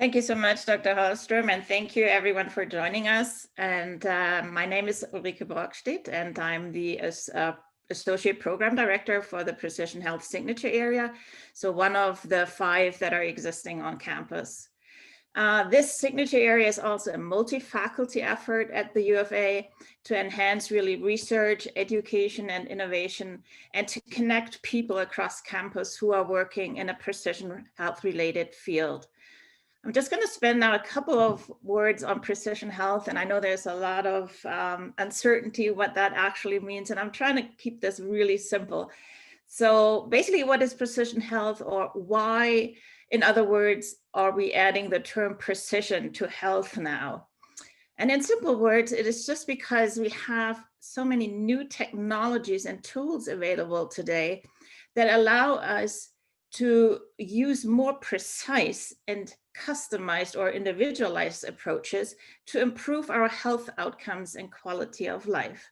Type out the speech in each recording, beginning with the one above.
Thank you so much, Dr. Hallström, and thank you everyone for joining us. And my name is Ulrike Brockstedt, and I'm the Associate Program Director for the Precision Health Signature Area, so one of the 5 that are existing on campus. This signature area is also a multi-faculty effort at the UFA to enhance really research, education, and innovation, and to connect people across campus who are working in a precision health-related field. I'm just going to spend now a couple of words on precision health, and I know there's a lot of uncertainty what that actually means, and I'm trying to keep this really simple. So basically, what is precision health, or why, in other words, are we adding the term precision to health now? And in simple words, it is just because we have so many new technologies and tools available today that allow us to use more precise and customized or individualized approaches to improve our health outcomes and quality of life.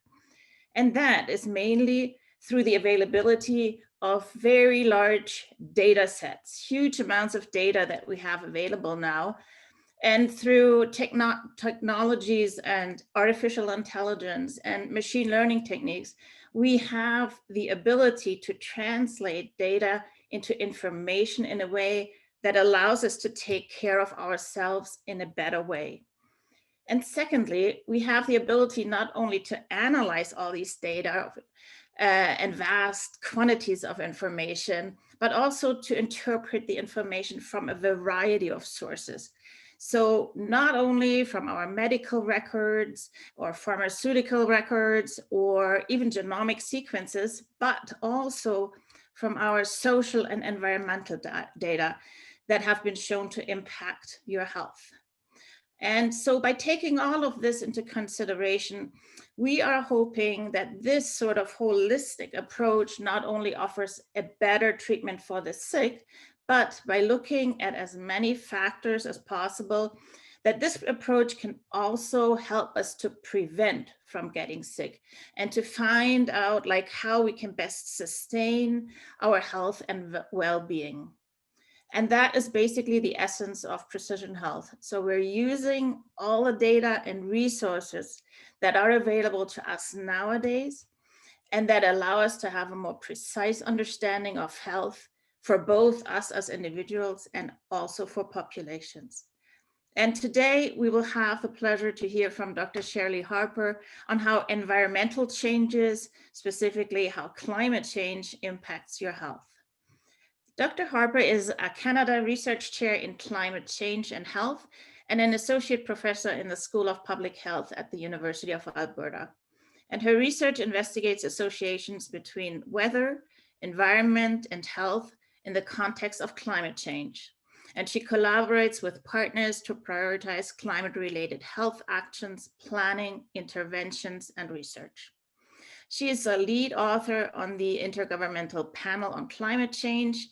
And that is mainly through the availability of very large data sets, huge amounts of data that we have available now. And through technologies and artificial intelligence and machine learning techniques, we have the ability to translate data into information in a way that allows us to take care of ourselves in a better way. And secondly, we have the ability not only to analyze all these data and vast quantities of information, but also to interpret the information from a variety of sources. So not only from our medical records or pharmaceutical records or even genomic sequences, but also from our social and environmental data that have been shown to impact your health. And so by taking all of this into consideration, we are hoping that this sort of holistic approach not only offers a better treatment for the sick, but by looking at as many factors as possible, that this approach can also help us to prevent from getting sick and to find out like how we can best sustain our health and well-being. And that is basically the essence of precision health. So we're using all the data and resources that are available to us nowadays, and that allow us to have a more precise understanding of health for both us as individuals and also for populations. And today we will have the pleasure to hear from Dr. Shirley Harper on how environmental changes, specifically how climate change impacts your health. Dr. Harper is a Canada Research Chair in Climate Change and Health and an Associate Professor in the School of Public Health at the University of Alberta. And her research investigates associations between weather, environment, and health in the context of climate change. And she collaborates with partners to prioritize climate-related health actions, planning, interventions, and research. She is a lead author on the Intergovernmental Panel on Climate Change,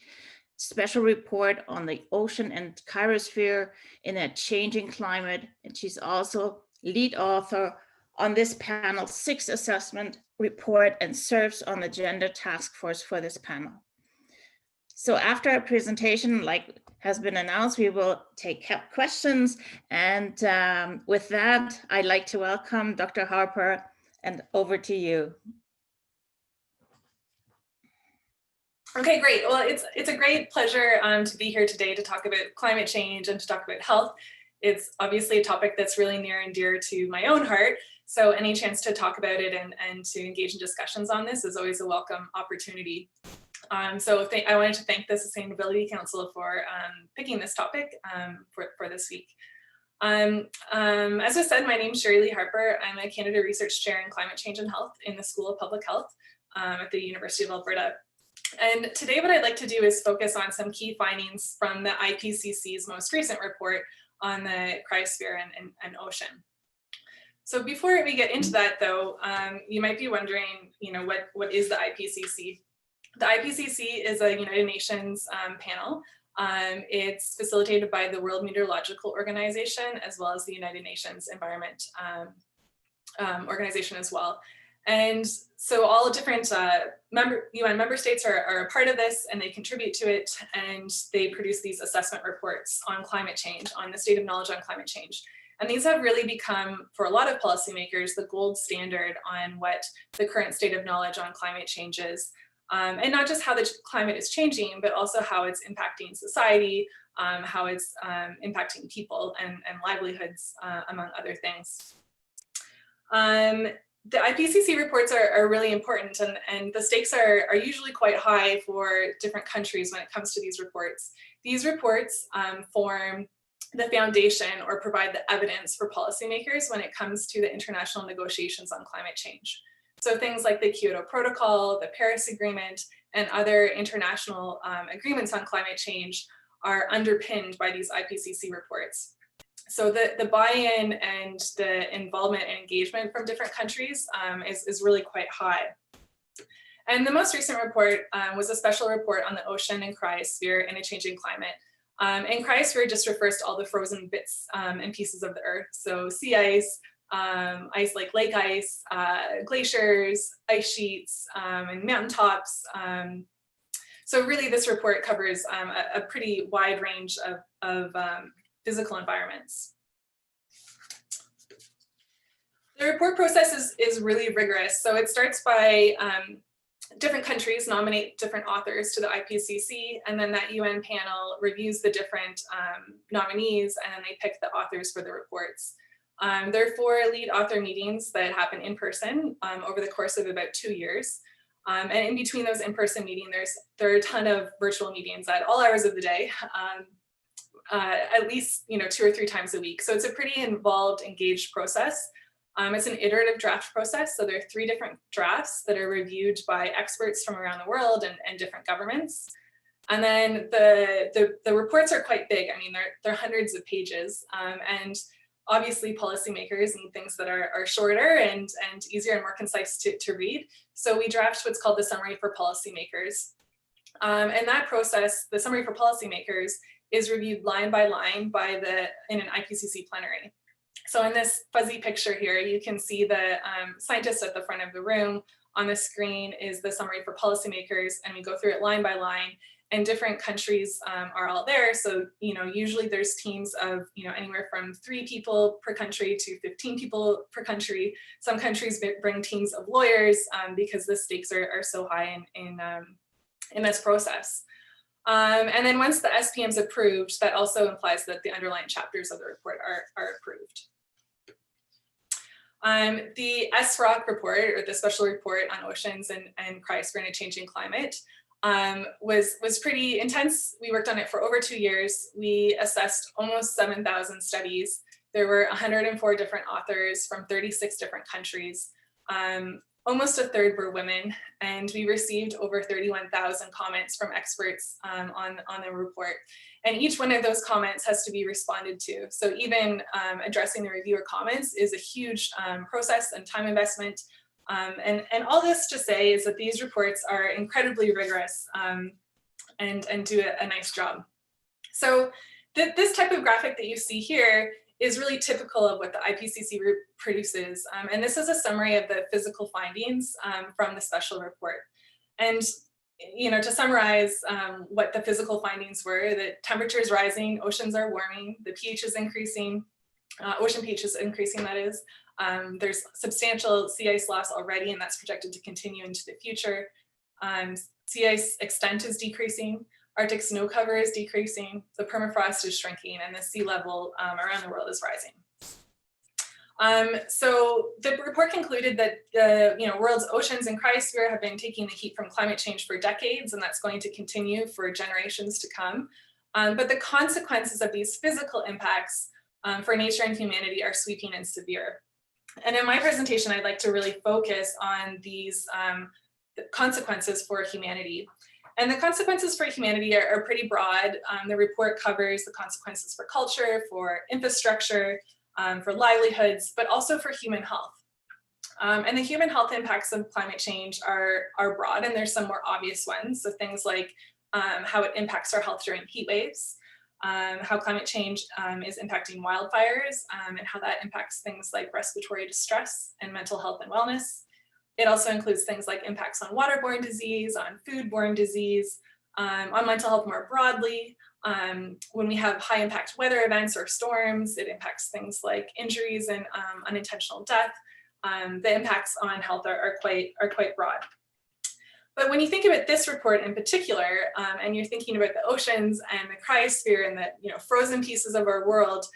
special report on the ocean and cryosphere in a changing climate. And she's also lead author on this panel's 6th assessment report and serves on the Gender Task Force for this panel. So after our presentation, like has been announced, we will take questions. And with that, I'd like to welcome Dr. Harper, and over to you. Okay, great. Well, it's a great pleasure to be here today to talk about climate change and to talk about health. It's obviously a topic that's really near and dear to my own heart. So any chance to talk about it and to engage in discussions on this is always a welcome opportunity. So I wanted to thank the Sustainability Council for picking this topic for this week. As I said, my name is Shirley Harper. I'm a Canada Research Chair in Climate Change and Health in the School of Public Health at the University of Alberta. And today what I'd like to do is focus on some key findings from the IPCC's most recent report on the cryosphere and ocean. So before we get into that though, you might be wondering, what is the IPCC? The IPCC is a United Nations panel. It's facilitated by the World Meteorological Organization as well as the United Nations Environment Organization as well. And so all different UN member states are a part of this, and they contribute to it, and they produce these assessment reports on climate change, on the state of knowledge on climate change. And these have really become, for a lot of policymakers, the gold standard on what the current state of knowledge on climate change is. And not just how the climate is changing, but also how it's impacting society, how it's impacting people and livelihoods, among other things. The IPCC reports are really important, and the stakes are usually quite high for different countries when it comes to these reports. These reports form the foundation or provide the evidence for policymakers when it comes to the international negotiations on climate change. So things like the Kyoto Protocol, the Paris Agreement, and other international agreements on climate change are underpinned by these IPCC reports. So the buy-in and the involvement and engagement from different countries is really quite high. And the most recent report was a special report on the ocean and cryosphere in a changing climate. And cryosphere just refers to all the frozen bits and pieces of the earth. So sea ice, ice like lake ice, glaciers, ice sheets, and mountaintops. So really this report covers a pretty wide range of physical environments. The report process is really rigorous. So it starts by different countries nominate different authors to the IPCC, and then that UN panel reviews the different nominees, and then they pick the authors for the reports. There are 4 lead author meetings that happen in person over the course of about 2 years. And in between those in-person meetings, there are a ton of virtual meetings at all hours of the day, at least 2 or 3 times a week. So it's a pretty involved, engaged process. It's an iterative draft process. So there are 3 different drafts that are reviewed by experts from around the world and different governments. And then the reports are quite big. I mean, they're hundreds of pages. And obviously policymakers need things that are shorter and easier and more concise to read. So we draft what's called the Summary for Policymakers. And that process, the Summary for Policymakers, is reviewed line by line in an IPCC plenary. So in this fuzzy picture here, you can see the scientist at the front of the room. On the screen is the Summary for Policymakers, and we go through it line by line, and different countries are all there. So, usually there's teams of, anywhere from 3 people per country to 15 people per country. Some countries bring teams of lawyers because the stakes are so high in this process. And then once the SPM is approved, that also implies that the underlying chapters of the report are approved. The SROC report, or the Special Report on Oceans and Cryosphere in a Changing Climate, was pretty intense. We worked on it for over 2 years. We assessed almost 7,000 studies. There were 104 different authors from 36 different countries. Almost a third were women, and we received over 31,000 comments from experts on the report. And each one of those comments has to be responded to. So even addressing the reviewer comments is a huge process and time investment. And all this to say is that these reports are incredibly rigorous and do a nice job. So this type of graphic that you see here is really typical of what the IPCC produces. And this is a summary of the physical findings from the special report. And to summarize what the physical findings were, that temperature is rising, oceans are warming, the pH is increasing, ocean pH is increasing, that is. There's substantial sea ice loss already, and that's projected to continue into the future. Sea ice extent is decreasing, Arctic snow cover is decreasing, the permafrost is shrinking, and the sea level around the world is rising. So the report concluded that the world's oceans and cryosphere have been taking the heat from climate change for decades, and that's going to continue for generations to come. But the consequences of these physical impacts for nature and humanity are sweeping and severe. And in my presentation, I'd like to really focus on these the consequences for humanity. And the consequences for humanity are pretty broad. The report covers the consequences for culture, for infrastructure, for livelihoods, but also for human health. And the human health impacts of climate change are broad, and there's some more obvious ones. So things like how it impacts our health during heat waves, how climate change is impacting wildfires, and how that impacts things like respiratory distress and mental health and wellness. It also includes things like impacts on waterborne disease, on foodborne disease, on mental health more broadly. When we have high impact weather events or storms, it impacts things like injuries and unintentional death. The impacts on health are quite broad. But when you think about this report in particular, and you're thinking about the oceans and the cryosphere and the frozen pieces of our world,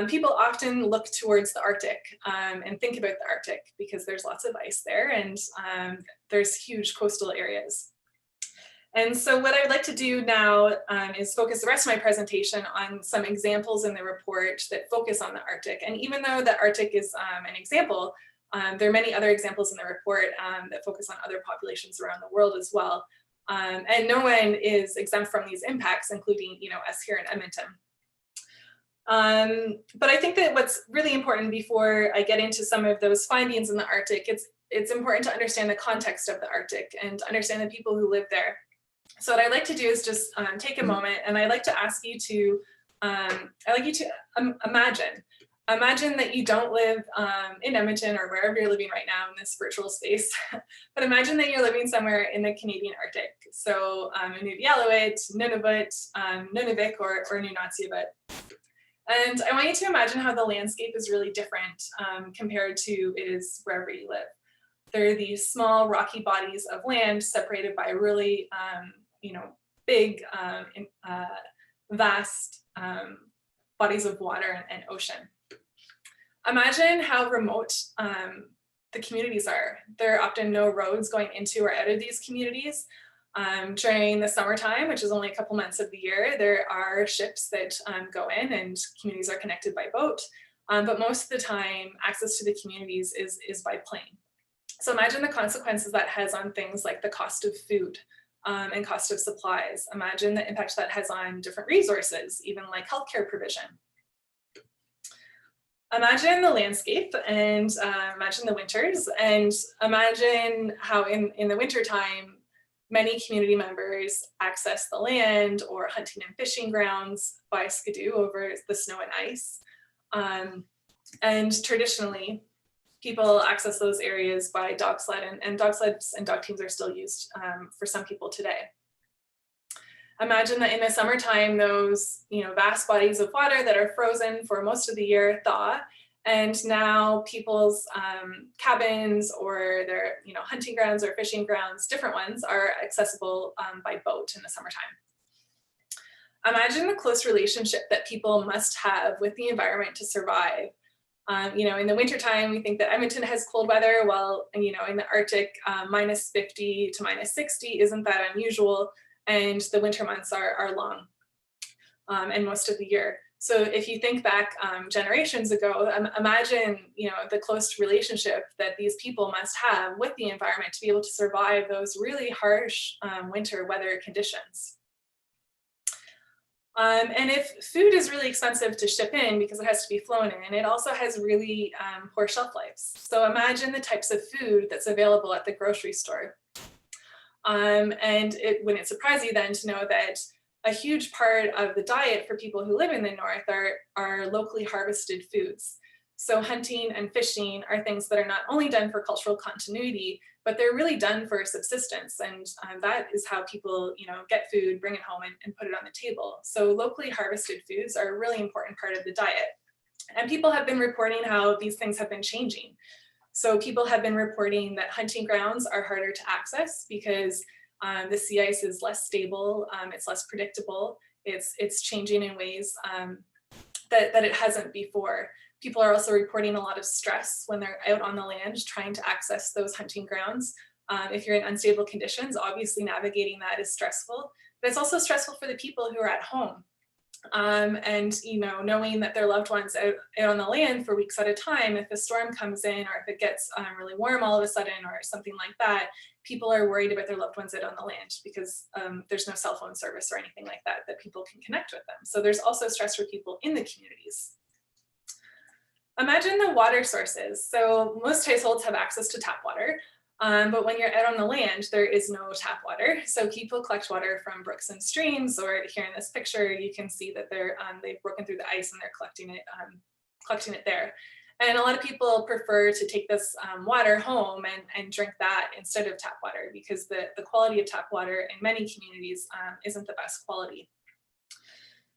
people often look towards the Arctic and think about the Arctic because there's lots of ice there and there's huge coastal areas. And so what I would like to do now is focus the rest of my presentation on some examples in the report that focus on the Arctic. And even though the Arctic is an example, there are many other examples in the report that focus on other populations around the world as well. And no one is exempt from these impacts, including us here in Edmonton. But I think that what's really important before I get into some of those findings in the Arctic, it's important to understand the context of the Arctic and to understand the people who live there. So what I'd like to do is just take a moment, and I'd like to ask you to, imagine that you don't live in Edmonton or wherever you're living right now in this virtual space, but imagine that you're living somewhere in the Canadian Arctic. So Inuvialuit, Nunavut, Nunavik, or Nunatsiavut. And I want you to imagine how the landscape is really different compared to is wherever you live. There are these small rocky bodies of land separated by really, big, vast bodies of water and ocean. Imagine how remote the communities are. There are often no roads going into or out of these communities. During the summertime, which is only a couple months of the year, there are ships that go in and communities are connected by boat. But most of the time, access to the communities is by plane. So imagine the consequences that has on things like the cost of food and cost of supplies. Imagine the impact that has on different resources, even like healthcare provision. Imagine the landscape and imagine the winters, and imagine how in the wintertime, many community members access the land or hunting and fishing grounds by skidoo over the snow and ice. And traditionally, people access those areas by dog sled, and dog sleds and dog teams are still used for some people today. Imagine that in the summertime, those vast bodies of water that are frozen for most of the year thaw, and now people's cabins or their hunting grounds or fishing grounds, different ones, are accessible by boat in the summertime. Imagine the close relationship that people must have with the environment to survive. In the wintertime, we think that Edmonton has cold weather, while in the Arctic, minus 50 to minus 60 isn't that unusual, and the winter months are long and most of the year. So if you think back generations ago, imagine the close relationship that these people must have with the environment to be able to survive those really harsh winter weather conditions. And if food is really expensive to ship in because it has to be flown in, it also has really poor shelf lives. So imagine the types of food that's available at the grocery store. And it wouldn't surprise you then to know that a huge part of the diet for people who live in the north are locally harvested foods. So hunting and fishing are things that are not only done for cultural continuity, but they're really done for subsistence. And that is how people get food, bring it home and put it on the table. So locally harvested foods are a really important part of the diet. And people have been reporting how these things have been changing. So people have been reporting that hunting grounds are harder to access because the sea ice is less stable, it's less predictable, it's changing in ways that it hasn't before. People are also reporting a lot of stress when they're out on the land trying to access those hunting grounds. If you're in unstable conditions, obviously navigating that is stressful, but it's also stressful for the people who are at home. And knowing that their loved ones out on the land for weeks at a time, if a storm comes in or if it gets really warm all of a sudden or something like that, people are worried about their loved ones out on the land because there's no cell phone service or anything like that people can connect with them. So there's also stress for people in the communities. Imagine the water sources. So most households have access to tap water, but when you're out on the land, there is no tap water. So people collect water from brooks and streams, or here in this picture, you can see that they've broken through the ice and they're collecting it there. And a lot of people prefer to take this water home and drink that instead of tap water, because the quality of tap water in many communities isn't the best quality.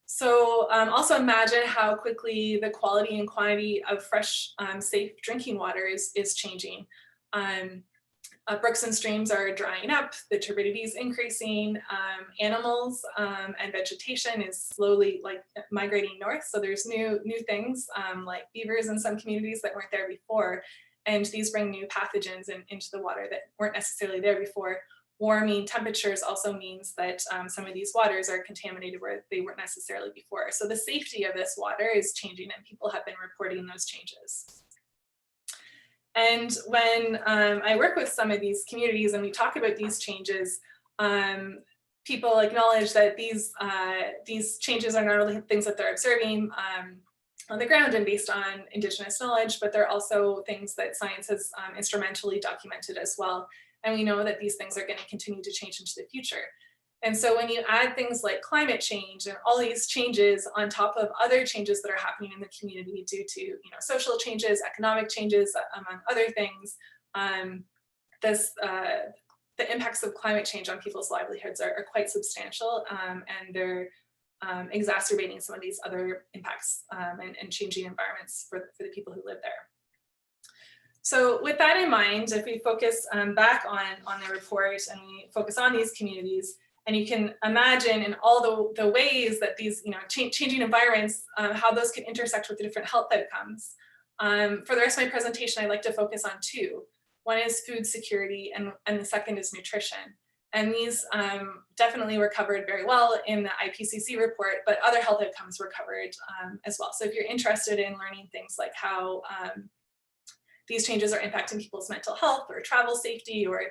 So also imagine how quickly the quality and quantity of fresh, safe drinking water is changing. Brooks and streams are drying up, the turbidity is increasing, animals and vegetation is slowly migrating north. So there's new things like beavers in some communities that weren't there before. And these bring new pathogens into the water that weren't necessarily there before. Warming temperatures also means that some of these waters are contaminated where they weren't necessarily before. So the safety of this water is changing, and people have been reporting those changes. And when I work with some of these communities and we talk about these changes, people acknowledge that these changes are not only things that they're observing on the ground and based on Indigenous knowledge, but they're also things that science has instrumentally documented as well. And we know that these things are going to continue to change into the future. And so when you add things like climate change and all these changes on top of other changes that are happening in the community due to social changes, economic changes, among other things, the impacts of climate change on people's livelihoods are quite substantial, and they're exacerbating some of these other impacts and changing environments for the people who live there. So with that in mind, if we focus back on the report and we focus on these communities, and you can imagine in all the ways that these changing environments, how those can intersect with the different health outcomes. For the rest of my presentation, I'd like to focus on two. One is food security, and the second is nutrition. And these definitely were covered very well in the IPCC report, but other health outcomes were covered as well. So if you're interested in learning things like how these changes are impacting people's mental health or travel safety or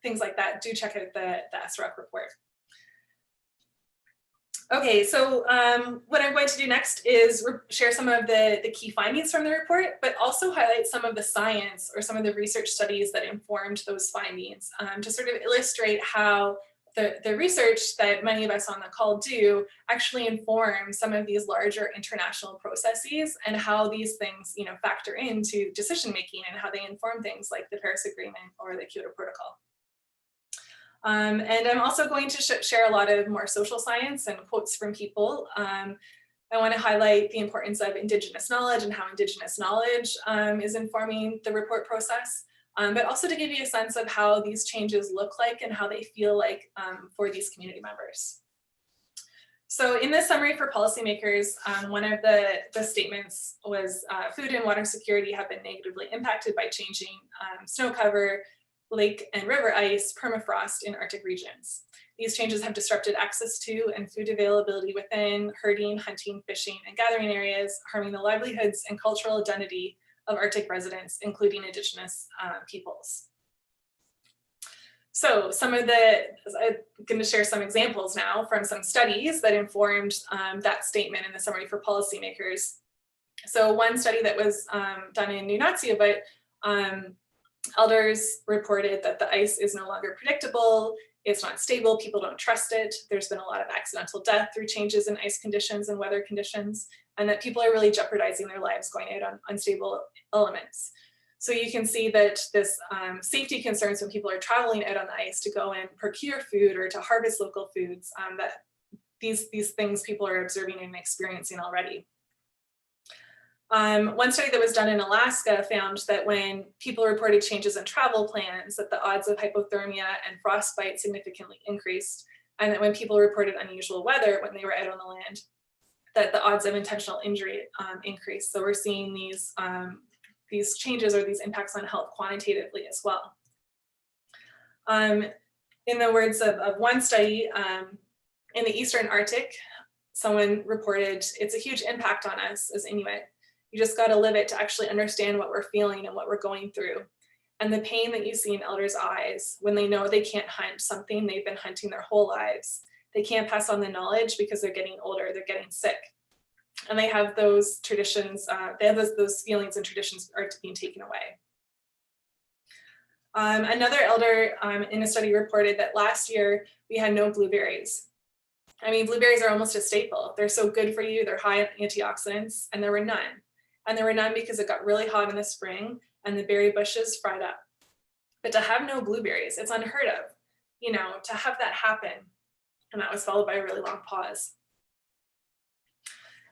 things like that, do check out the SROC report. Okay, so what I'm going to do next is share some of the key findings from the report, but also highlight some of the science or some of the research studies that informed those findings to sort of illustrate how the research that many of us on the call do actually inform some of these larger international processes and how these things factor into decision making and how they inform things like the Paris Agreement or the Kyoto Protocol. And I'm also going to share a lot of more social science and quotes from people. I want to highlight the importance of Indigenous knowledge and how Indigenous knowledge is informing the report process, but also to give you a sense of how these changes look like and how they feel like for these community members. So in this summary for policymakers, one of the statements was food and water security have been negatively impacted by changing snow cover, lake and river ice, permafrost in Arctic regions. These changes have disrupted access to and food availability within herding, hunting, fishing, and gathering areas, harming the livelihoods and cultural identity of Arctic residents, including Indigenous peoples. So I'm going to share some examples now from some studies that informed that statement in the summary for policymakers. So one study that was done in Nunatsiavut, elders reported that the ice is no longer predictable, it's not stable, people don't trust it, there's been a lot of accidental death through changes in ice conditions and weather conditions, and that people are really jeopardizing their lives going out on unstable elements. So you can see that this safety concerns when people are traveling out on the ice to go and procure food or to harvest local foods, that these things people are observing and experiencing already. One study that was done in Alaska found that when people reported changes in travel plans, that the odds of hypothermia and frostbite significantly increased, and that when people reported unusual weather when they were out on the land, that the odds of intentional injury increased. So we're seeing these changes or these impacts on health quantitatively as well. In the words of one study, in the Eastern Arctic, someone reported, it's a huge impact on us as Inuit. You just got to live it to actually understand what we're feeling and what we're going through. And the pain that you see in elders' eyes when they know they can't hunt something they've been hunting their whole lives. They can't pass on the knowledge because they're getting older, they're getting sick. And they have those traditions, they have those feelings and traditions are being taken away. Another elder in a study reported that last year we had no blueberries. I mean, blueberries are almost a staple. They're so good for you, they're high in antioxidants, and there were none. and there were none because it got really hot in the spring and the berry bushes fried up. But to have no blueberries, it's unheard of, you know, to have that happen. And that was followed by a really long pause.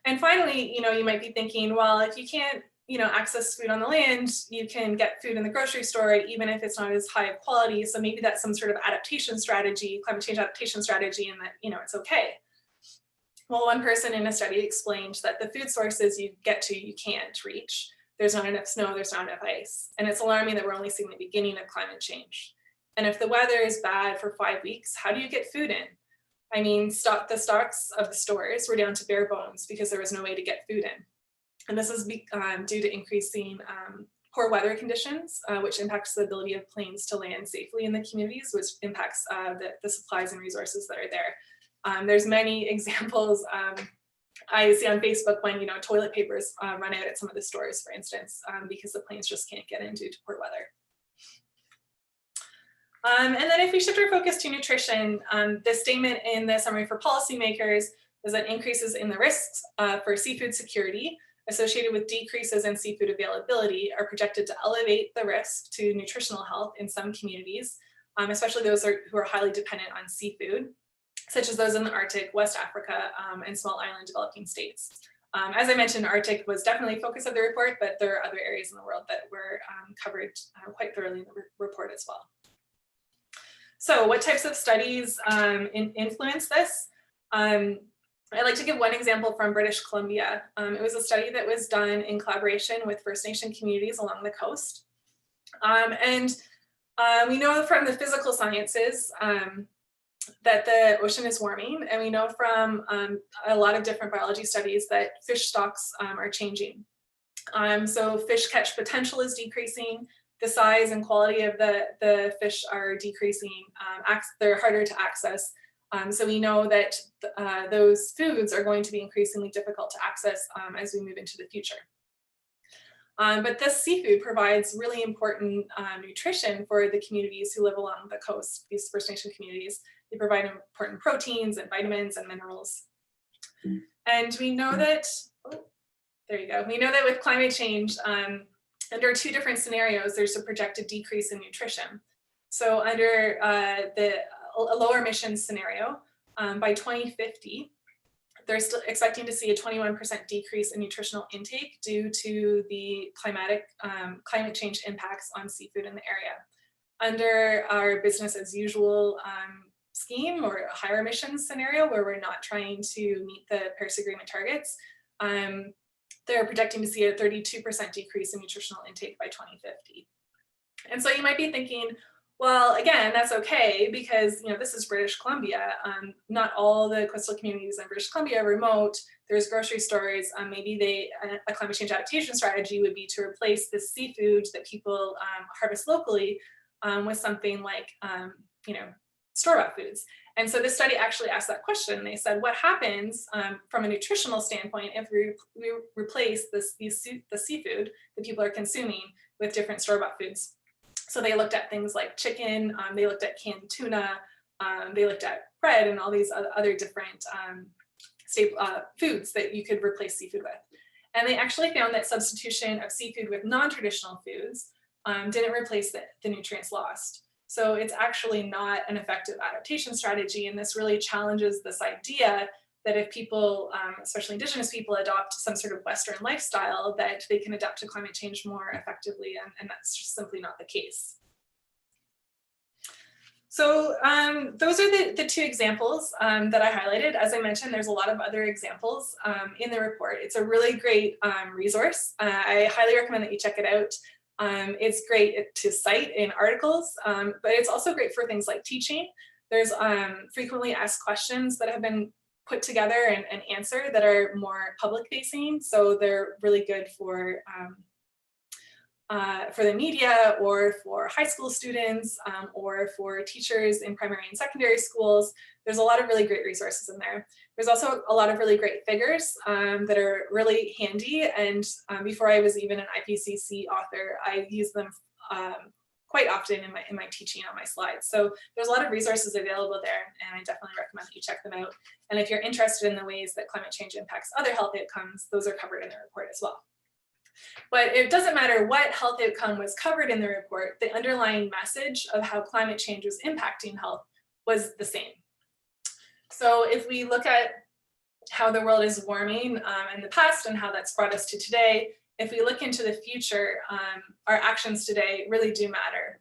And finally, you know, you might be thinking, well, if you can't, you know, access food on the land, you can get food in the grocery store, even if it's not as high of quality. So maybe that's some sort of adaptation strategy, climate change adaptation strategy, and that, you know, it's okay. Well, one person in a study explained that the food sources you get to, you can't reach. There's not enough snow, there's not enough ice. And it's alarming that we're only seeing the beginning of climate change. And if the weather is bad for 5 weeks, how do you get food in? I mean, the stocks of the stores were down to bare bones because there was no way to get food in. And this is due to increasing poor weather conditions, which impacts the ability of planes to land safely in the communities, which impacts the supplies and resources that are there. There's many examples I see on Facebook when, you know, toilet papers run out at some of the stores, for instance, because the planes just can't get in due to poor weather. And then if we shift our focus to nutrition, the statement in the summary for policymakers is that increases in the risks for seafood security associated with decreases in seafood availability are projected to elevate the risk to nutritional health in some communities, especially those who are highly dependent on seafood, such as those in the Arctic, West Africa, and small island developing states. As I mentioned, Arctic was definitely a focus of the report, but there are other areas in the world that were covered quite thoroughly in the report as well. So what types of studies influence this? I'd like to give one example from British Columbia. It was a study that was done in collaboration with First Nation communities along the coast. We know from the physical sciences that the ocean is warming, and we know from a lot of different biology studies that fish stocks are changing. So fish catch potential is decreasing, the size and quality of the fish are decreasing, they're harder to access. So we know that those foods are going to be increasingly difficult to access as we move into the future. But this seafood provides really important nutrition for the communities who live along the coast, these First Nation communities. They provide important proteins and vitamins and minerals. And we know that, there you go. We know that with climate change, under two different scenarios, there's a projected decrease in nutrition. So under a lower emissions scenario, by 2050, they're still expecting to see a 21% decrease in nutritional intake due to the climate change impacts on seafood in the area. Under our business as usual scheme, or a higher emissions scenario where we're not trying to meet the Paris Agreement targets, they're projecting to see a 32% decrease in nutritional intake by 2050. And so you might be thinking, well, again, that's okay because, you know, this is British Columbia. Not all the coastal communities in British Columbia are remote. There's grocery stores. Maybe a climate change adaptation strategy would be to replace the seafood that people harvest locally with something like, you know, store-bought foods. And so this study actually asked that question. They said, what happens from a nutritional standpoint if we replace the seafood that people are consuming with different store-bought foods? So they looked at things like chicken, they looked at canned tuna, they looked at bread and all these other different foods that you could replace seafood with. And they actually found that substitution of seafood with non-traditional foods didn't replace the nutrients lost. So it's actually not an effective adaptation strategy. And this really challenges this idea that if people, especially Indigenous people, adopt some sort of Western lifestyle, that they can adapt to climate change more effectively. And that's just simply not the case. So those are the two examples that I highlighted. As I mentioned, there's a lot of other examples in the report. It's a really great resource. I highly recommend that you check it out. It's great to cite in articles, but it's also great for things like teaching. There's frequently asked questions that have been put together and answered that are more public facing. So they're really good for the media or for high school students or for teachers in primary and secondary schools. There's a lot of really great resources in there. There's also a lot of really great figures that are really handy. And before I was even an IPCC author, I use them quite often in my teaching on my slides. So there's a lot of resources available there, and I definitely recommend that you check them out. And if you're interested in the ways that climate change impacts other health outcomes, those are covered in the report as well. But it doesn't matter what health outcome was covered in the report, the underlying message of how climate change was impacting health was the same. So if we look at how the world is warming in the past and how that's brought us to today, if we look into the future, our actions today really do matter.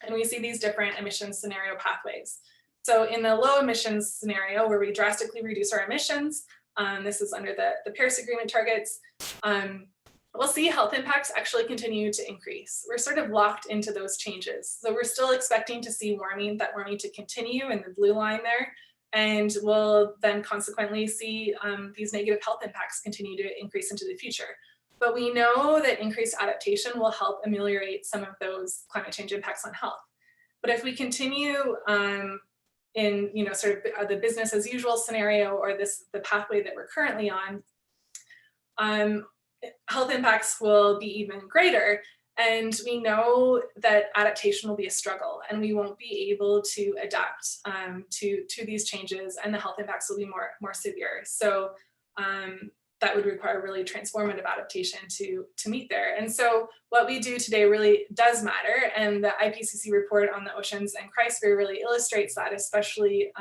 And we see these different emissions scenario pathways. So in the low emissions scenario, where we drastically reduce our emissions, this is under the Paris Agreement targets, we'll see health impacts actually continue to increase. We're sort of locked into those changes. So we're still expecting to see that warming to continue in the blue line there. And we'll then consequently see these negative health impacts continue to increase into the future. But we know that increased adaptation will help ameliorate some of those climate change impacts on health. But if we continue in sort of the business as usual scenario, or the pathway that we're currently on, health impacts will be even greater. And we know that adaptation will be a struggle, and we won't be able to adapt to these changes, and the health impacts will be more severe. So that would require really transformative adaptation to meet there. And so what we do today really does matter, and the IPCC report on the oceans and cryosphere really illustrates that, especially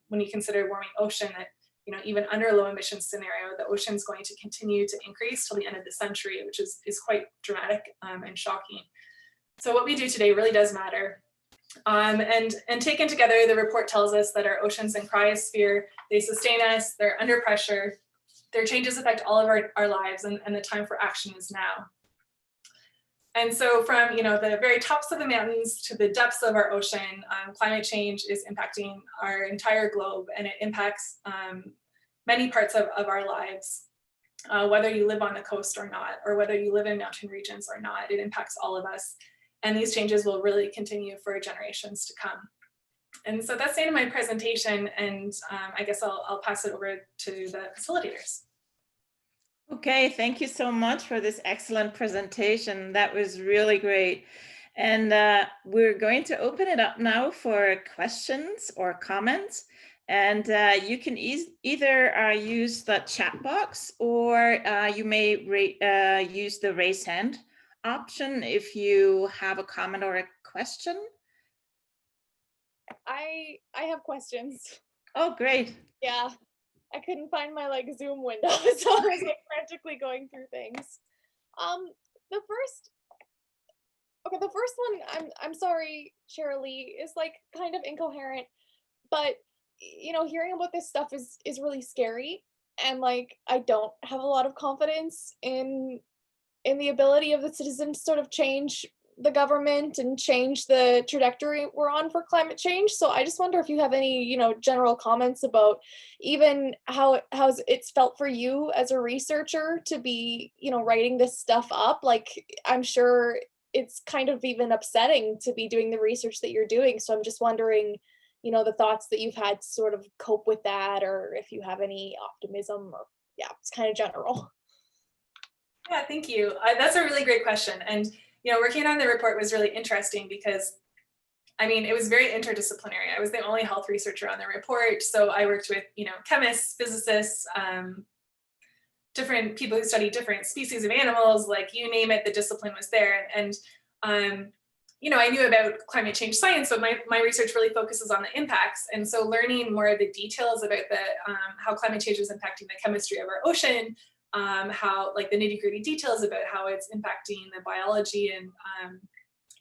when you consider warming ocean, that even under low emissions scenario, the ocean is going to continue to increase till the end of the century, which is quite dramatic and shocking. So what we do today really does matter. And taken together, the report tells us that our oceans and cryosphere, they sustain us, they're under pressure, their changes affect all of our lives, and the time for action is now. And so from the very tops of the mountains to the depths of our ocean, climate change is impacting our entire globe, and it impacts many parts of our lives, whether you live on the coast or not, or whether you live in mountain regions or not, it impacts all of us. And these changes will really continue for generations to come. And so that's the end of my presentation, and I guess I'll pass it over to the facilitators. Okay, thank you so much for this excellent presentation. That was really great. And we're going to open it up now for questions or comments. And you can either use the chat box, or you may use the raise hand option if you have a comment or a question. I have questions. Oh, great. Yeah, I couldn't find my Zoom window, so I was frantically going through things. The first one, I'm sorry, Shirley, is kind of incoherent, but hearing about this stuff is really scary, and I don't have a lot of confidence in the ability of the citizens to sort of change the government and change the trajectory we're on for climate change. So I just wonder if you have any, general comments about even how it's felt for you as a researcher to be, writing this stuff up. I'm sure it's kind of even upsetting to be doing the research that you're doing. So I'm just wondering, the thoughts that you've had to sort of cope with that, or if you have any optimism, or it's kind of general. Yeah, thank you. That's a really great question. And working on the report was really interesting because, it was very interdisciplinary. I was the only health researcher on the report. So I worked with, chemists, physicists, different people who study different species of animals, you name it, the discipline was there. And, I knew about climate change science, but my research really focuses on the impacts. And so learning more of the details about how climate change is impacting the chemistry of our ocean, how the nitty-gritty details about how it's impacting the biology and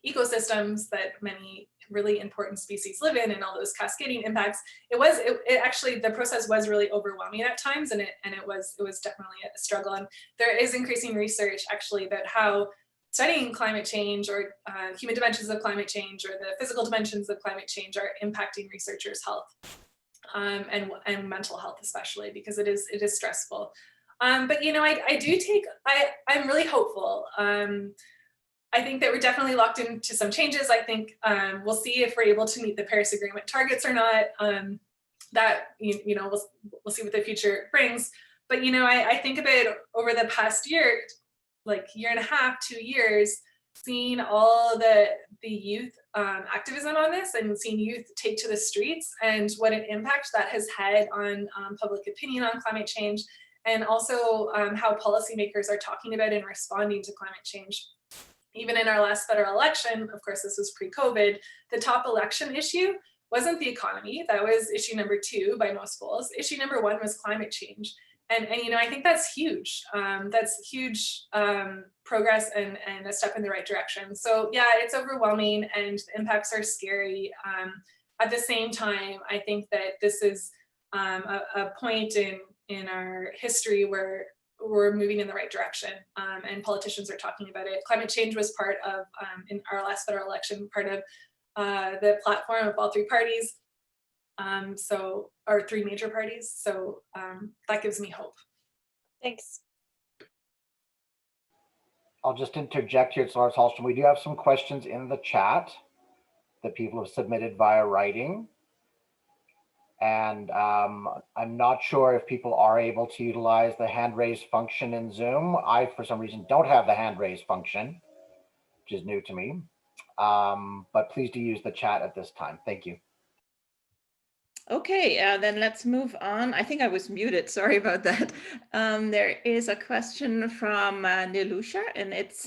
ecosystems that many really important species live in, and all those cascading impacts. It actually, the process was really overwhelming at times, and it was definitely a struggle. And there is increasing research actually about how studying climate change, or human dimensions of climate change, or the physical dimensions of climate change, are impacting researchers' health and mental health, especially because it is stressful. But I'm really hopeful. I think that we're definitely locked into some changes. I think we'll see if we're able to meet the Paris Agreement targets or not. That we'll see what the future brings. But I think about over the past year, year and a half, 2 years, seeing all the youth activism on this, and seeing youth take to the streets, and what an impact that has had on public opinion on climate change, and also how policymakers are talking about and responding to climate change. Even in our last federal election, of course, this was pre-COVID, the top election issue wasn't the economy. That was issue number 2 by most polls. Issue number 1 was climate change. And you know, I think that's huge. That's huge progress and a step in the right direction. So yeah, it's overwhelming and the impacts are scary. At the same time, I think that this is a point in our history where we're moving in the right direction, and politicians are talking about it. Climate change was part of, in our last federal election, part of the platform of all 3 parties. Or 3 major parties. So that gives me hope. Thanks. I'll just interject here. It's Lars Hallstrom. We do have some questions in the chat that people have submitted via writing. And I'm not sure if people are able to utilize the hand raise function in Zoom. I, for some reason, don't have the hand raise function, which is new to me. But please do use the chat at this time. Thank you. Okay, then let's move on. I think I was muted. Sorry about that. There is a question from Nilusha, and it's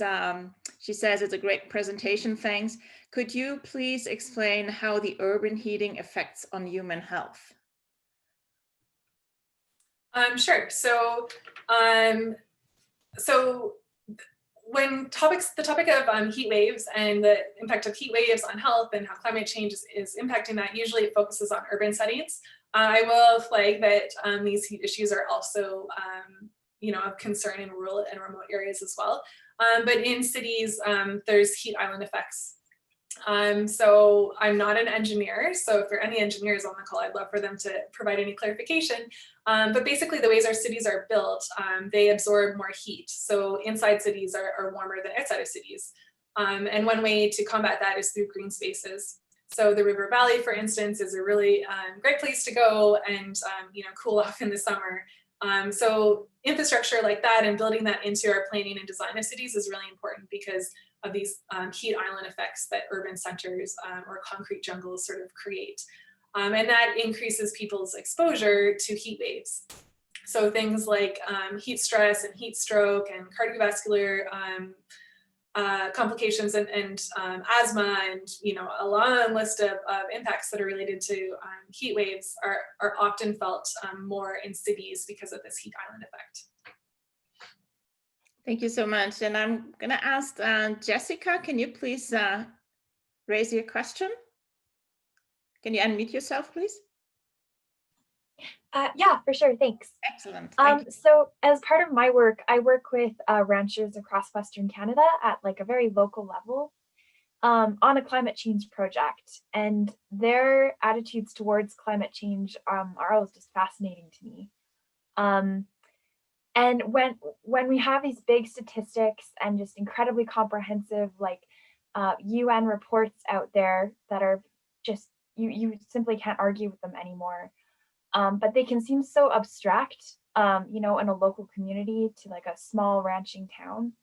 she says it's a great presentation. Thanks. Could you please explain how the urban heating affects on human health? Sure. So when the topic of heat waves and the impact of heat waves on health and how climate change is impacting that, usually it focuses on urban settings. I will flag that these heat issues are also you know, of concern in rural and remote areas as well. But in cities, there's heat island effects. So I'm not an engineer, so if there are any engineers on the call, I'd love for them to provide any clarification. But basically the ways our cities are built, they absorb more heat. So inside cities are warmer than outside of cities. And one way to combat that is through green spaces. So the River Valley, for instance, is a really great place to go and you know, cool off in the summer. So infrastructure like that and building that into our planning and design of cities is really important because of these heat island effects that urban centers or concrete jungles sort of create. And that increases people's exposure to heat waves. So things like heat stress and heat stroke and cardiovascular complications and asthma and, you know, a long list of impacts that are related to heat waves are often felt more in cities because of this heat island effect. Thank you so much. And I'm going to ask Jessica, can you please raise your question? Can you unmute yourself, please? Yeah, for sure. Thanks. Excellent. So as part of my work, I work with ranchers across Western Canada at like a very local level on a climate change project. And their attitudes towards climate change are always just fascinating to me. And when we have these big statistics and just incredibly comprehensive, like UN reports out there that are just, you simply can't argue with them anymore. But they can seem so abstract, you know, in a local community to like a small ranching town.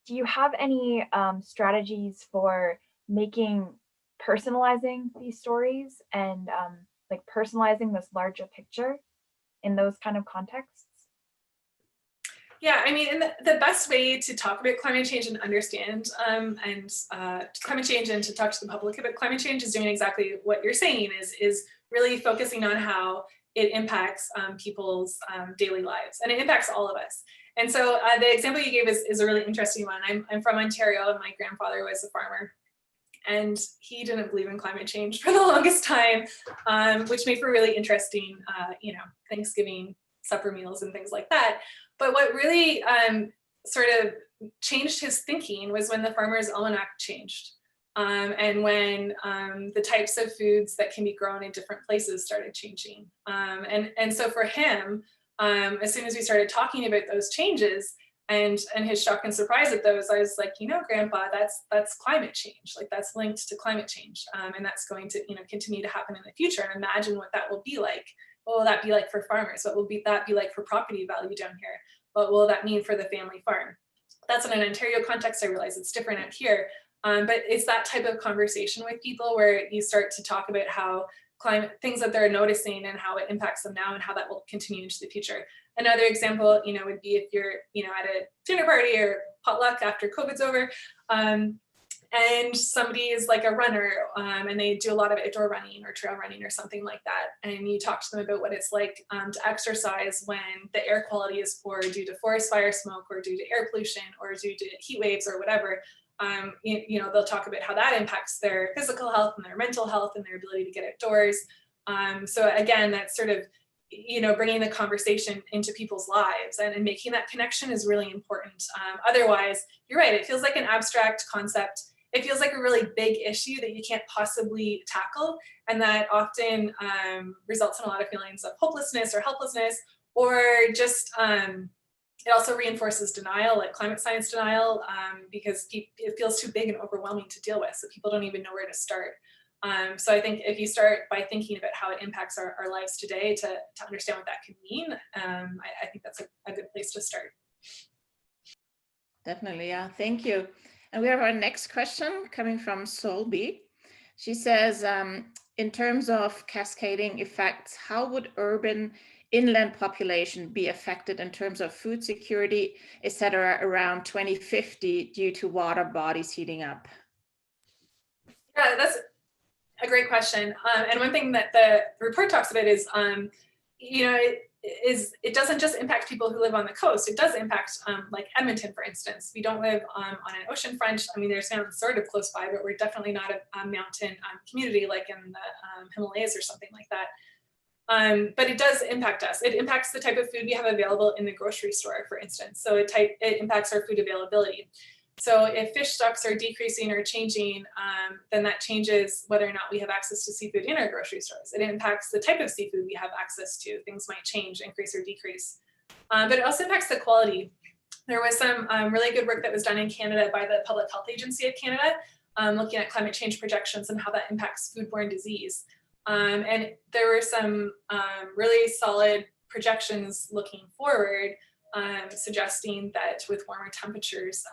Do you have any strategies for personalizing these stories and like personalizing this larger picture in those kind of contexts? Yeah, I mean, and the best way to talk about climate change and understand climate change and to talk to the public about climate change is doing exactly what you're saying, is really focusing on how it impacts people's daily lives, and it impacts all of us. And so the example you gave is a really interesting one. I'm from Ontario, and my grandfather was a farmer, and he didn't believe in climate change for the longest time, which made for really interesting, you know, Thanksgiving supper meals and things like that. But what really sort of changed his thinking was when the Farmers' Almanac changed. And when the types of foods that can be grown in different places started changing. And so for him, as soon as we started talking about those changes and his shock and surprise at those, I was like, you know, Grandpa, that's climate change. Like that's linked to climate change. And that's going to, you know, continue to happen in the future. And imagine what that will be like. What will that be like for farmers? What will that be like for property value down here? What will that mean for the family farm? That's in an Ontario context. I realize it's different out here. But it's that type of conversation with people where you start to talk about how climate, things that they're noticing and how it impacts them now and how that will continue into the future. Another example, would be if you're, at a dinner party or potluck after COVID's over, and somebody is like a runner, and they do a lot of outdoor running or trail running or something like that, and you talk to them about what it's like to exercise when the air quality is poor due to forest fire smoke or due to air pollution or due to heat waves or whatever, they'll talk about how that impacts their physical health and their mental health and their ability to get outdoors. So again, that's sort of, bringing the conversation into people's lives and making that connection is really important. Otherwise, you're right, it feels like an abstract concept. It feels like a really big issue that you can't possibly tackle, and that often results in a lot of feelings of hopelessness or helplessness, or just it also reinforces denial, like climate science denial, because it feels too big and overwhelming to deal with, so people don't even know where to start. So I think if you start by thinking about how it impacts our lives today to understand what that could mean, I think that's a good place to start. Definitely, yeah, thank you. And we have our next question coming from Solby. She says, in terms of cascading effects, how would urban inland population be affected in terms of food security, etc., around 2050 due to water bodies heating up? Yeah, that's a great question. And one thing that the report talks about is, it doesn't just impact people who live on the coast. It does impact like Edmonton, for instance. We don't live on an ocean front. I mean, there's mountains sort of close by, but we're definitely not a mountain community like in the Himalayas or something like that. But it does impact us. It impacts the type of food we have available in the grocery store, for instance. So it impacts our food availability. So if fish stocks are decreasing or changing, then that changes whether or not we have access to seafood in our grocery stores. It impacts the type of seafood we have access to. Things might change, increase or decrease. But it also impacts the quality. There was some really good work that was done in Canada by the Public Health Agency of Canada, looking at climate change projections and how that impacts foodborne disease. And there were some really solid projections looking forward, suggesting that with warmer temperatures,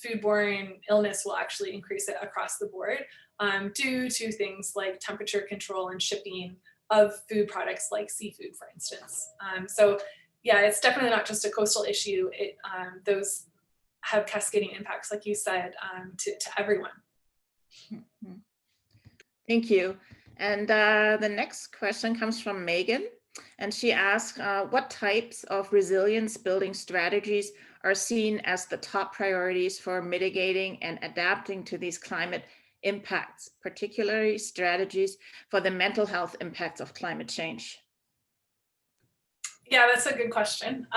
foodborne illness will actually increase it across the board due to things like temperature control and shipping of food products like seafood, for instance. So yeah, it's definitely not just a coastal issue. Those have cascading impacts, like you said, to everyone. Thank you. And the next question comes from Megan. And she asks, what types of resilience building strategies are seen as the top priorities for mitigating and adapting to these climate impacts, particularly strategies for the mental health impacts of climate change? Yeah, that's a good question.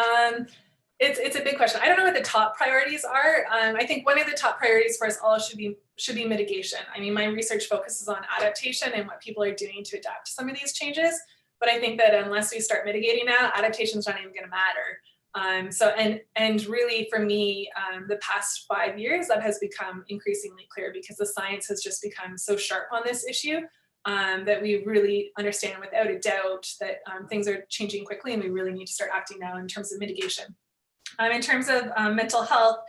It's a big question. I don't know what the top priorities are. I think one of the top priorities for us all should be mitigation. I mean, my research focuses on adaptation and what people are doing to adapt to some of these changes. But I think that unless we start mitigating now, adaptation's not even going to matter. So really for me, the past 5 years, that has become increasingly clear because the science has just become so sharp on this issue that we really understand without a doubt that things are changing quickly and we really need to start acting now in terms of mitigation. In terms of mental health,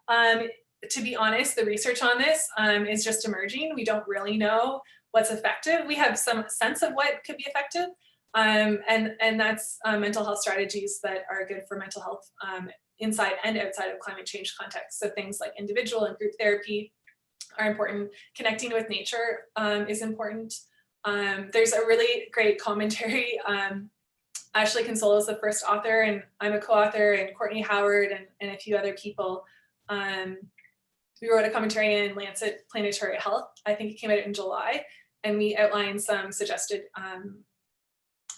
to be honest, the research on this is just emerging. We don't really know what's effective. We have some sense of what could be effective. And that's mental health strategies that are good for mental health inside and outside of climate change context. So things like individual and group therapy are important. Connecting with nature is important. There's a really great commentary. Ashley Consolo is the first author, and I'm a co-author, and Courtney Howard and a few other people. We wrote a commentary in Lancet Planetary Health. I think it came out in July, and we outlined some suggested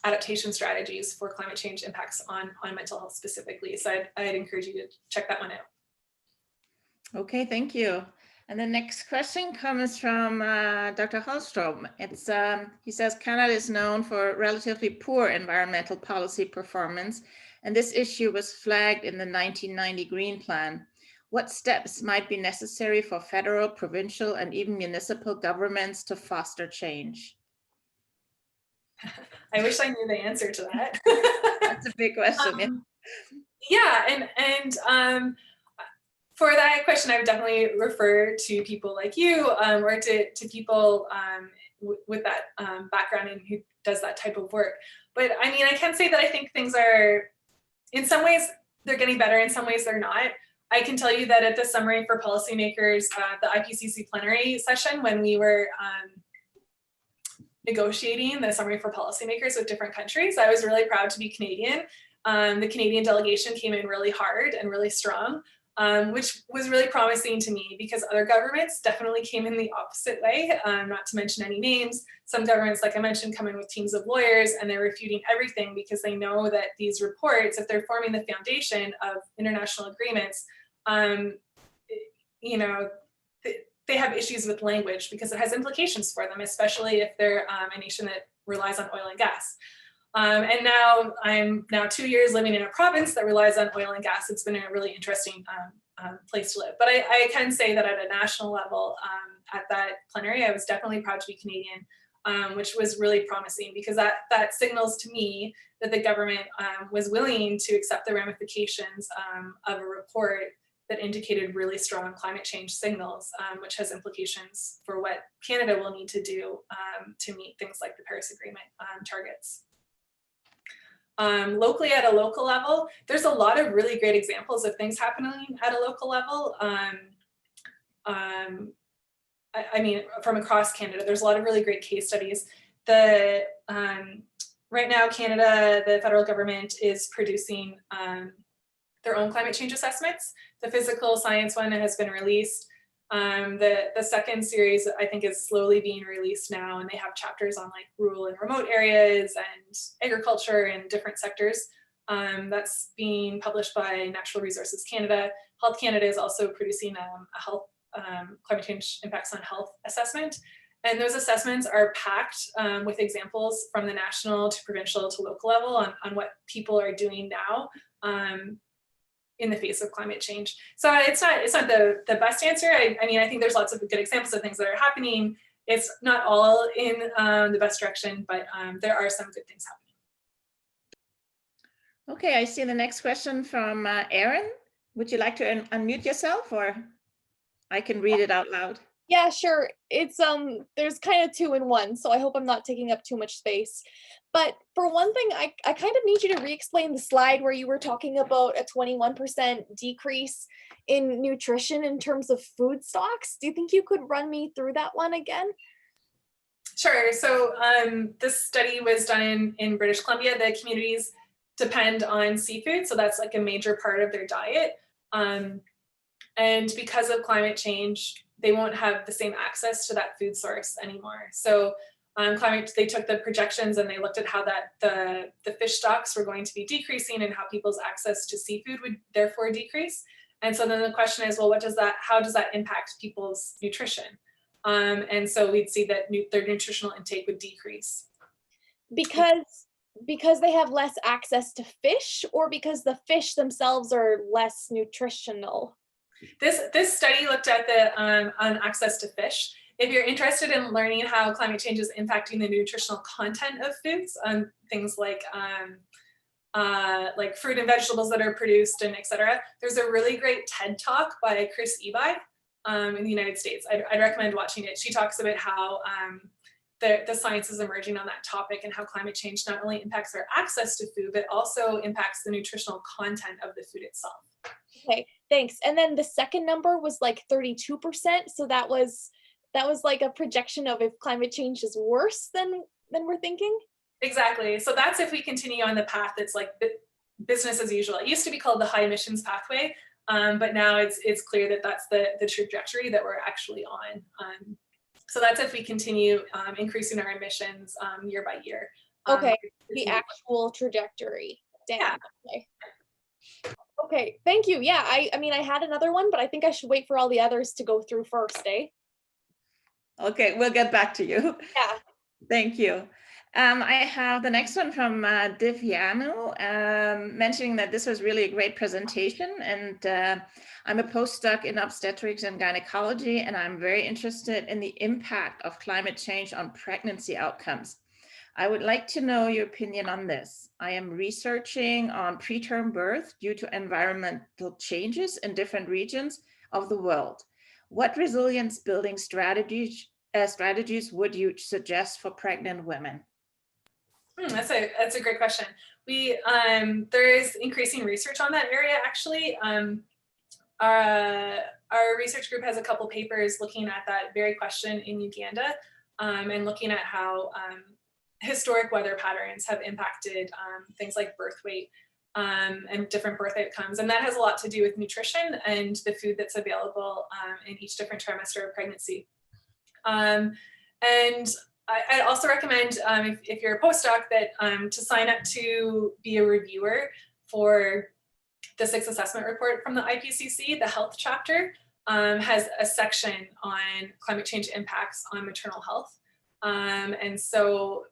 adaptation strategies for climate change impacts on mental health specifically. So I'd encourage you to check that one out. Okay, thank you. And the next question comes from Dr. Hallström. He says, Canada is known for relatively poor environmental policy performance, and this issue was flagged in the 1990 Green Plan. What steps might be necessary for federal, provincial, and even municipal governments to foster change? I wish I knew the answer to that. That's a big question. And for that question, I would definitely refer to people like you or to people with that background and who does that type of work. But I mean, I can say that I think things are in some ways they're getting better, in some ways they're not. I can tell you that at the Summary for Policymakers, the IPCC plenary session, when we were negotiating the Summary for Policymakers with different countries, I was really proud to be Canadian. The Canadian delegation came in really hard and really strong, which was really promising to me because other governments definitely came in the opposite way, not to mention any names. Some governments, like I mentioned, come in with teams of lawyers and they're refuting everything because they know that these reports, if they're forming the foundation of international agreements, you know, they have issues with language because it has implications for them, especially if they're a nation that relies on oil and gas. And now I'm 2 years living in a province that relies on oil and gas. It's been a really interesting place to live. But I can say that at a national level, at that plenary, I was definitely proud to be Canadian, which was really promising because that signals to me that the government was willing to accept the ramifications of a report that indicated really strong climate change signals, which has implications for what Canada will need to do to meet things like the Paris Agreement targets. Locally, at a local level, there's a lot of really great examples of things happening at a local level. I mean, from across Canada, there's a lot of really great case studies. Right now, Canada, the federal government is producing their own climate change assessments. The physical science one has been released. The second series, I think, is slowly being released now, and they have chapters on like rural and remote areas and agriculture and different sectors. That's being published by Natural Resources Canada. Health Canada is also producing a health climate change impacts on health assessment. And those assessments are packed with examples from the national to provincial to local level on what people are doing now in the face of climate change. So it's not the best answer. I mean, I think there's lots of good examples of things that are happening. It's not all in the best direction, but there are some good things happening. Okay, I see the next question from Erin. Would you like to unmute yourself, or I can read it out loud? Yeah, sure. It's there's kind of 2 in 1, so I hope I'm not taking up too much space. But for one thing, I kind of need you to re-explain the slide where you were talking about a 21% decrease in nutrition in terms of food stocks. Do you think you could run me through that one again? Sure. So this study was done in British Columbia. The communities depend on seafood, so that's like a major part of their diet. And because of climate change, they won't have the same access to that food source anymore. So they took the projections and they looked at how the fish stocks were going to be decreasing and how people's access to seafood would therefore decrease. And so then the question is, well, how does that impact people's nutrition? And so we'd see that their nutritional intake would decrease. Because they have less access to fish, or because the fish themselves are less nutritional? This study looked at on access to fish. If you're interested in learning how climate change is impacting the nutritional content of foods, things like fruit and vegetables that are produced and et cetera, there's a really great TED talk by Chris Ebi in the United States. I'd recommend watching it. She talks about how the science is emerging on that topic and how climate change not only impacts our access to food, but also impacts the nutritional content of the food itself. Okay, thanks. And then the second number was like 32%. So that was like a projection of if climate change is worse than we're thinking? Exactly. So that's if we continue on the path that's like business as usual. It used to be called the high emissions pathway, but now it's clear that that's the trajectory that we're actually on. So that's if we continue increasing our emissions year by year. Okay, the actual trajectory. Damn. Yeah. Okay, thank you. Yeah, I mean, I had another one, but I think I should wait for all the others to go through first, eh? Okay, we'll get back to you. Yeah. Thank you. I have the next one from Divyanu, mentioning that this was really a great presentation, and I'm a postdoc in obstetrics and gynecology, and I'm very interested in the impact of climate change on pregnancy outcomes. I would like to know your opinion on this. I am researching on preterm birth due to environmental changes in different regions of the world. What resilience building strategies would you suggest for pregnant women? That's a great question. We there is increasing research on that area actually. Our research group has a couple papers looking at that very question in Uganda, and looking at how historic weather patterns have impacted things like birth weight and different birth outcomes. And that has a lot to do with nutrition and the food that's available in each different trimester of pregnancy. And I'd also recommend, if you're a postdoc, that to sign up to be a reviewer for the 6th assessment report from the IPCC. The health chapter has a section on climate change impacts on maternal health. And so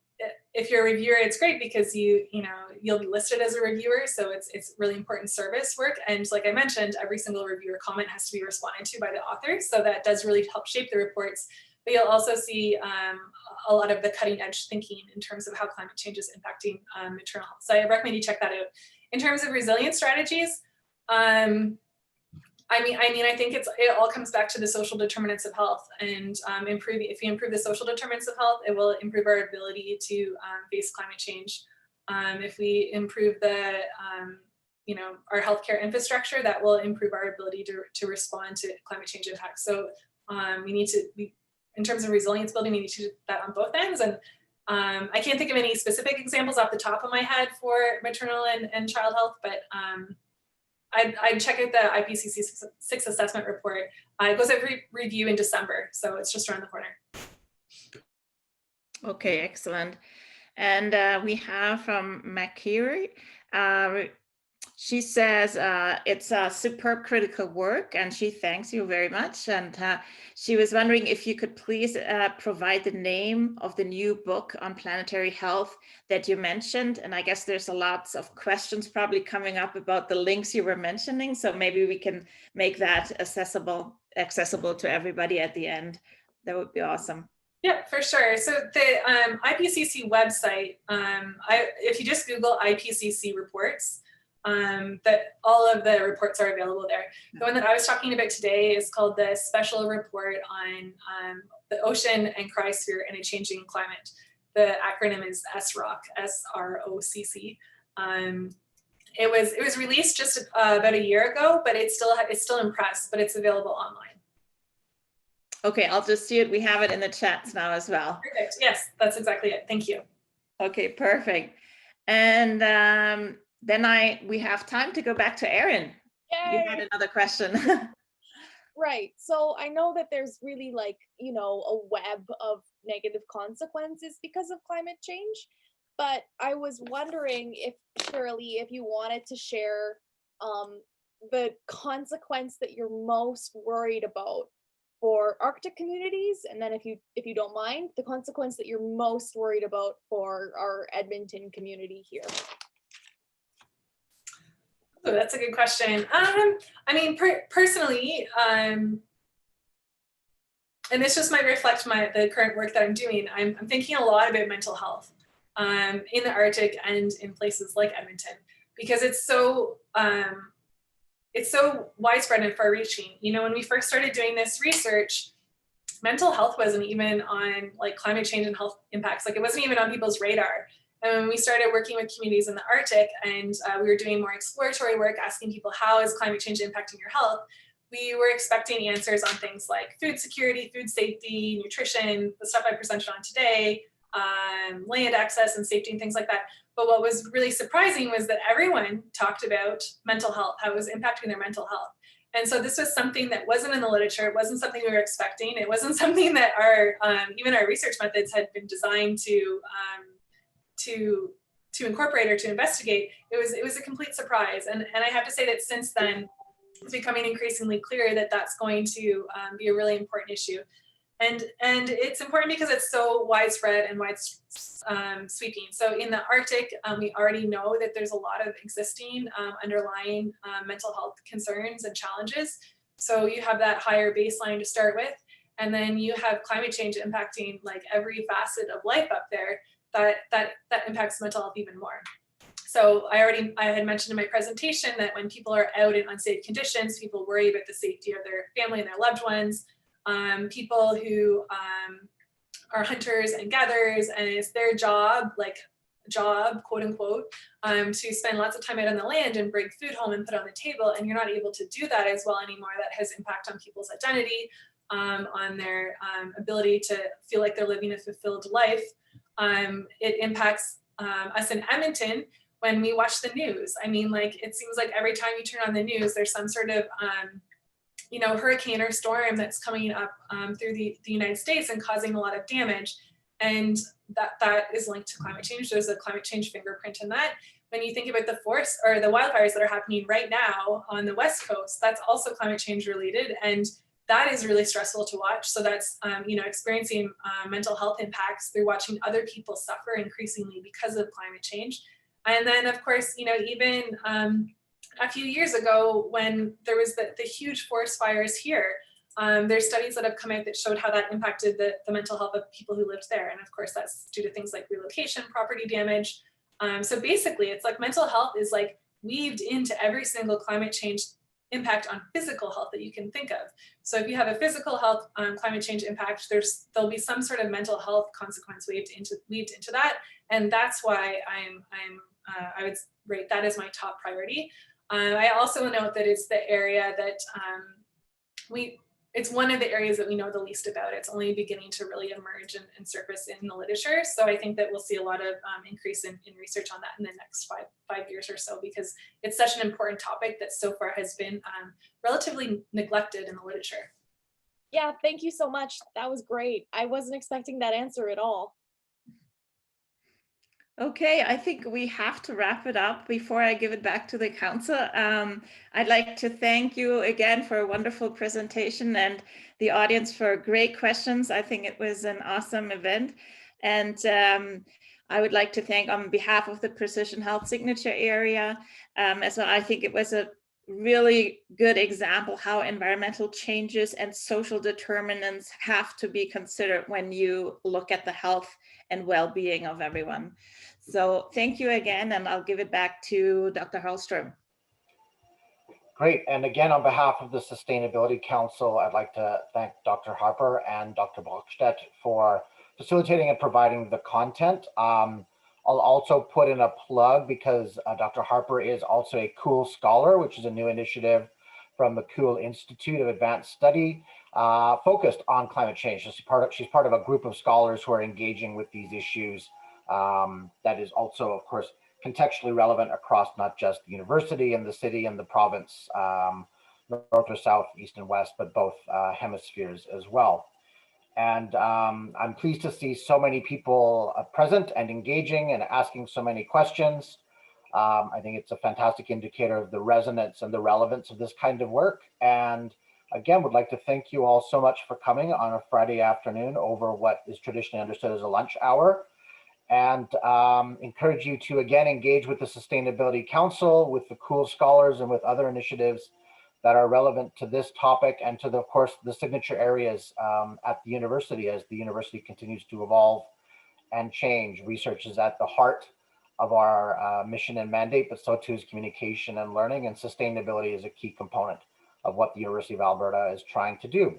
if you're a reviewer, it's great because you'll be listed as a reviewer. So it's really important service work. And like I mentioned, every single reviewer comment has to be responded to by the author. So that does really help shape the reports. But you'll also see a lot of the cutting edge thinking in terms of how climate change is impacting maternal health. So I recommend you check that out. In terms of resilience strategies, I think it all comes back to the social determinants of health, and if we improve the social determinants of health, it will improve our ability to face climate change. If we improve our healthcare infrastructure, that will improve our ability to respond to climate change impacts. So in terms of resilience building, we need to do that on both ends. And I can't think of any specific examples off the top of my head for maternal and child health, but I'd check out the IPCC 6th assessment report. It goes out for review in December, so it's just around the corner. Okay, excellent. And we have from Makiri. She says it's a superb critical work, and she thanks you very much. And she was wondering if you could please provide the name of the new book on planetary health that you mentioned. And I guess there's lots of questions probably coming up about the links you were mentioning. So maybe we can make that accessible to everybody at the end. That would be awesome. Yeah, for sure. So the IPCC website, if you just Google IPCC reports, that all of the reports are available there. The one that I was talking about today is called the Special Report on the Ocean and Cryosphere in a Changing Climate. The acronym is SROC, SROCC. It was released just about a year ago, but it's still in press, but it's available online. Okay, I'll just see it. We have it in the chats now as well. Perfect. Yes, that's exactly it. Thank you. Okay, perfect. And then we have time to go back to Erin. Yay. You had another question. Right. So I know that there's really a web of negative consequences because of climate change. But I was wondering if, Shirley, if you wanted to share the consequence that you're most worried about for Arctic communities, and then if you don't mind, the consequence that you're most worried about for our Edmonton community here. Oh, that's a good question. Personally, and this just might reflect the current work that I'm doing. I'm thinking a lot about mental health in the Arctic and in places like Edmonton, because it's so widespread and far-reaching. When we first started doing this research, mental health wasn't even on climate change and health impacts. It wasn't even on people's radar. And when we started working with communities in the Arctic, and we were doing more exploratory work, asking people, how is climate change impacting your health? We were expecting answers on things like food security, food safety, nutrition, the stuff I presented on today, land access and safety and things like that. But what was really surprising was that everyone talked about mental health, how it was impacting their mental health. And so this was something that wasn't in the literature. It wasn't something we were expecting. It wasn't something that even our research methods had been designed to incorporate or to investigate. It was a complete surprise. And I have to say that since then, it's becoming increasingly clear that that's going to be a really important issue. And it's important because it's so widespread and sweeping. So in the Arctic, we already know that there's a lot of existing underlying mental health concerns and challenges. So you have that higher baseline to start with. And then you have climate change impacting every facet of life up there that impacts mental health even more. So I had mentioned in my presentation that when people are out in unsafe conditions, people worry about the safety of their family and their loved ones. People who are hunters and gatherers, and it's their job, job, quote unquote, to spend lots of time out on the land and bring food home and put on the table, and you're not able to do that as well anymore. That has impact on people's identity, on their ability to feel like they're living a fulfilled life. It impacts us in Edmonton when we watch the news. I mean, like, it seems like every time you turn on the news, there's some sort of hurricane or storm that's coming up through the United States and causing a lot of damage. And that is linked to climate change. There's a climate change fingerprint in that. When you think about the forest or the wildfires that are happening right now on the West Coast, that's also climate change related. And that is really stressful to watch. So that's, experiencing mental health impacts through watching other people suffer increasingly because of climate change. And then of course, even a few years ago when there was the huge forest fires here, there's studies that have come out that showed how that impacted the mental health of people who lived there. And of course, that's due to things like relocation, property damage. So basically, it's like mental health is like weaved into every single climate change impact on physical health that you can think of. So if you have a physical health climate change impact, there'll be some sort of mental health consequence weaved into that. And that's why I would rate that as my top priority. I also note that it's the area that it's one of the areas that we know the least about. It's only beginning to really emerge and surface in the literature. So I think that we'll see a lot of increase in research on that in the next five years or so, because it's such an important topic that so far has been relatively neglected in the literature. Yeah, thank you so much. That was great. I wasn't expecting that answer at all. Okay, I think we have to wrap it up before I give it back to the council. I'd like to thank you again for a wonderful presentation and the audience for great questions. I think it was an awesome event. And I would like to thank on behalf of the Precision Health Signature Area as well. I think it was a really good example how environmental changes and social determinants have to be considered when you look at the health and well-being of everyone. So thank you again, and I'll give it back to Dr. Hallström. Great. And again, on behalf of the Sustainability Council, I'd like to thank Dr. Harper and Dr. Brockstedt for facilitating and providing the content. I'll also put in a plug because Dr. Harper is also a COOL Scholar, which is a new initiative from the COOL Institute of Advanced Study focused on climate change. So she's part of a group of scholars who are engaging with these issues that is also, of course, contextually relevant across not just the university and the city and the province, north or south, east and west, but both hemispheres as well. And I'm pleased to see so many people present and engaging and asking so many questions. I think it's a fantastic indicator of the resonance and the relevance of this kind of work. And again, would like to thank you all so much for coming on a Friday afternoon over what is traditionally understood as a lunch hour. And encourage you to again engage with the Sustainability Council, with the COOL Scholars, and with other initiatives that are relevant to this topic and to, of course, the signature areas at the university as the university continues to evolve and change. Research is at the heart of our mission and mandate, but so too is communication and learning, and sustainability is a key component of what the University of Alberta is trying to do.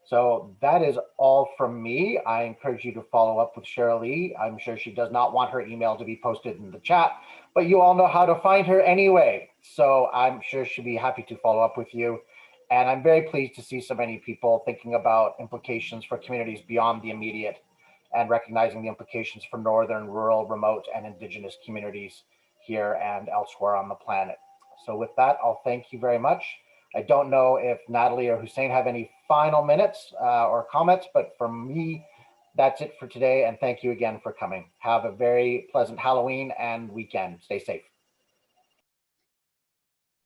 So that is all from me. I encourage you to follow up with Cheryl Lee. I'm sure she does not want her email to be posted in the chat, but you all know how to find her anyway. So I'm sure she'll be happy to follow up with you. And I'm very pleased to see so many people thinking about implications for communities beyond the immediate and recognizing the implications for northern, rural, remote, and Indigenous communities here and elsewhere on the planet. So with that, I'll thank you very much. I don't know if Natalie or Hussein have any final minutes or comments, but for me, that's it for today. And thank you again for coming. Have a very pleasant Halloween and weekend. Stay safe.